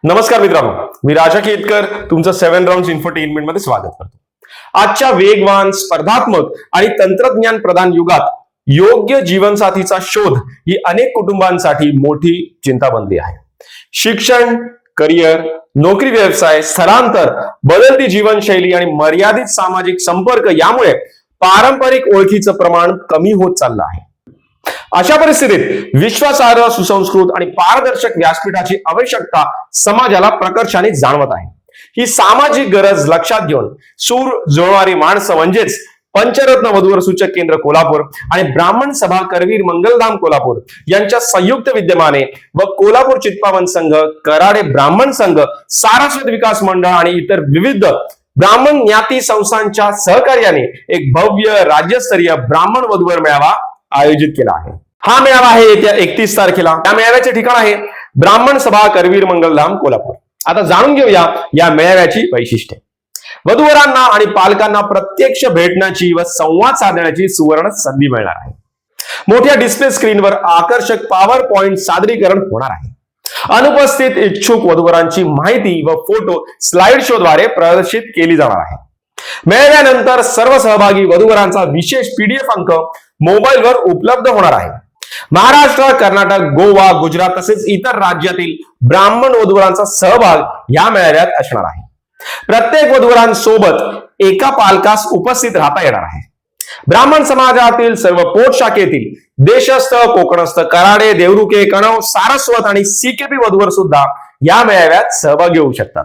नमस्कार मित्रांनो, मी राजा केतकर तुमचं 7 राउंड्स इन्फोटेनमेंट मध्ये स्वागत करतो। आजच्या वेगवान, स्पर्धात्मक आणि तंत्रज्ञान प्रधान युगात योग्य जीवनसाथीचा शोध ही अनेक कुटुंबांसाठी मोठी चिंता बनली आहे। शिक्षण, करिअर, नोकरी, व्यवसाय, स्थलांतर, बदलती जीवनशैली आणि मर्यादित सामाजिक संपर्क यामुळे पारंपरिक ओळखीचं प्रमाण कमी होत चाललं आहे। अशा परिस्थितीत विश्वासार्ह, सुसंस्कृत आणि पारदर्शक व्यासपीठाची आवश्यकता समाजाला प्रकर्षाने जाणवत आहे। ही सामाजिक गरज लक्षात घेऊन सूर जुळणारी माणसं म्हणजेच पंचरत्न वधूवर सूचक केंद्र कोल्हापूर आणि ब्राह्मण सभा करवीर मंगलधाम कोल्हापूर यांच्या संयुक्त विद्यमाने व कोल्हापूर चित्पावन संघ, कराडे ब्राह्मण संघ, सारस्वत विकास मंडळ आणि इतर विविध ब्राह्मण ज्ञाती संस्थांच्या सहकार्याने एक भव्य राज्यस्तरीय ब्राह्मण वधूवर मेळावा आयोजित केला आहे। हा मेळावा आहे येत्या 31 तारखेला। या मेळाव्याचे ठिकाण आहे ब्राह्मण सभा करवीर मंगलधाम कोल्हापूर। आता जाणून घेऊया या मेळाव्याची वैशिष्ट्ये। वधूवरांना आणि पालकांना प्रत्यक्ष भेटण्याची व संवाद साधण्याची सुवर्ण संधी मिळणार आहे। मोठ्या डिस्प्ले स्क्रीनवर आकर्षक पॉवर पॉइंट सादरीकरण होणार आहे। अनुपस्थित इच्छुक वधूवरांची माहिती व फोटो स्लाइड शो द्वारे प्रदर्शित केली जाणार आहे। मेळाव्यानंतर सर्व सहभागी वधूवरांचा विशेष पीडीएफ अंक मोबाईलवर उपलब्ध होणार आहे। महाराष्ट्र, कर्नाटक, गोवा, गुजरात तसेच इतर राज्यातील ब्राह्मण वधूवरांचा सहभाग या मेळाव्यात असणार आहे। प्रत्येक वधूवरांसोबत एका पालकास उपस्थित राहता येणार आहे। ब्राह्मण समाजातील सर्व पोट शाखेतील देशस्थ, कोकणस्थ, कराडे, देवरुखे, कणव, सारस्वत आणि सीकेपी वधूवर सुद्धा या मेळाव्यात सहभागी होऊ शकतात।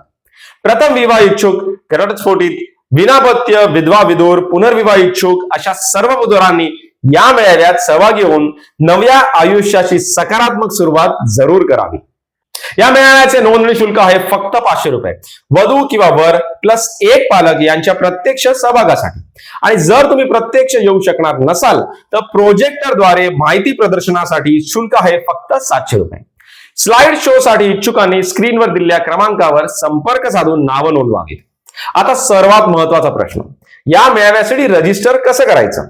प्रथम विवाह इच्छुक, घटस्फोटित, विनापत्य, विधवा, विधूर, पुनर्विवाह इच्छुक अशा सर्व वधूवरांनी या मेळाव्यात सहभागी होऊन नव्या आयुष्याची सकारात्मक सुरुवात जरूर करावी। या मेळाव्याचे नोंदणी शुल्क आहे फक्त 500 रुपये वधू किंवा वर प्लस एक पालक यांच्या प्रत्यक्ष सहभागासाठी। आणि जर तुम्ही प्रत्यक्ष येऊ शकणार नसाल तर प्रोजेक्टरद्वारे माहिती प्रदर्शनासाठी शुल्क आहे फक्त 700 रुपये। स्लाइड शो साठी इच्छुकांनी स्क्रीनवर दिलेल्या क्रमांकावर संपर्क साधून नावं नोंदवावीत। आता सर्वात महत्वाचा प्रश्न, या मेळाव्यासाठी रजिस्टर कसं करायचं?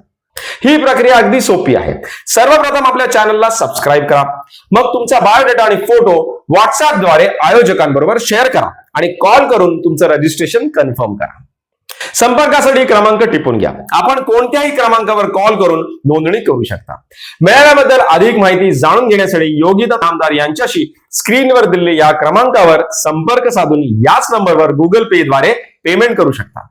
ही प्रक्रिया अगदी सोपी आहे। सर्वप्रथम आपल्या चॅनलला सबस्क्राईब करा, मग तुमचा बायोडेटा आणि फोटो व्हॉट्सअप द्वारे आयोजकांबरोबर शेअर करा आणि कॉल करून तुमचं रजिस्ट्रेशन कन्फर्म करा। संपर्कासाठी क्रमांक टिपून घ्या। आपण कोणत्याही क्रमांकावर कॉल करून नोंदणी करू शकता। मेळाव्याबद्दल अधिक माहिती जाणून घेण्यासाठी योगिता नामदार यांच्याशी स्क्रीनवर दिलेल्या या क्रमांकावर संपर्क साधून याच नंबरवर गुगल पे द्वारे पेमेंट करू शकता।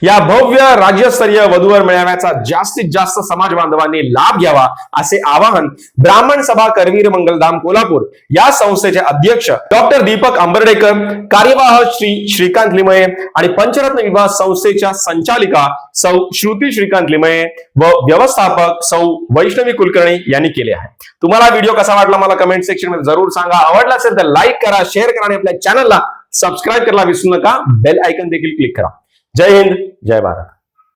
या भव्य राज्यस्तरीय वधूवर मेळाव्याचा जास्तीत जास्त समाज बांधवांनी लाभ घ्यावा असे आवाहन ब्राह्मण सभा करवीर मंगलधाम कोल्हापूर या संस्थेचे अध्यक्ष डॉक्टर दीपक आंबर्डेकर, कार्यवाह श्री श्रीकांत लिमये आणि पंचरत्न विवाह संस्थेच्या संचालिका सौ श्रुती श्रीकांत लिमये व व्यवस्थापक सौ वैष्णवी कुलकर्णी यांनी केले आहे। तुम्हाला व्हिडिओ कसा वाटला मला कमेंट सेक्शन मध्ये जरूर सांगा। आवडला असेल तर लाईक करा, शेअर करा आणि आपल्या चॅनलला सबस्क्राईब करायला विसरू नका। बेल आयकॉन देखील क्लिक करा। जय हिंद, जय भारत।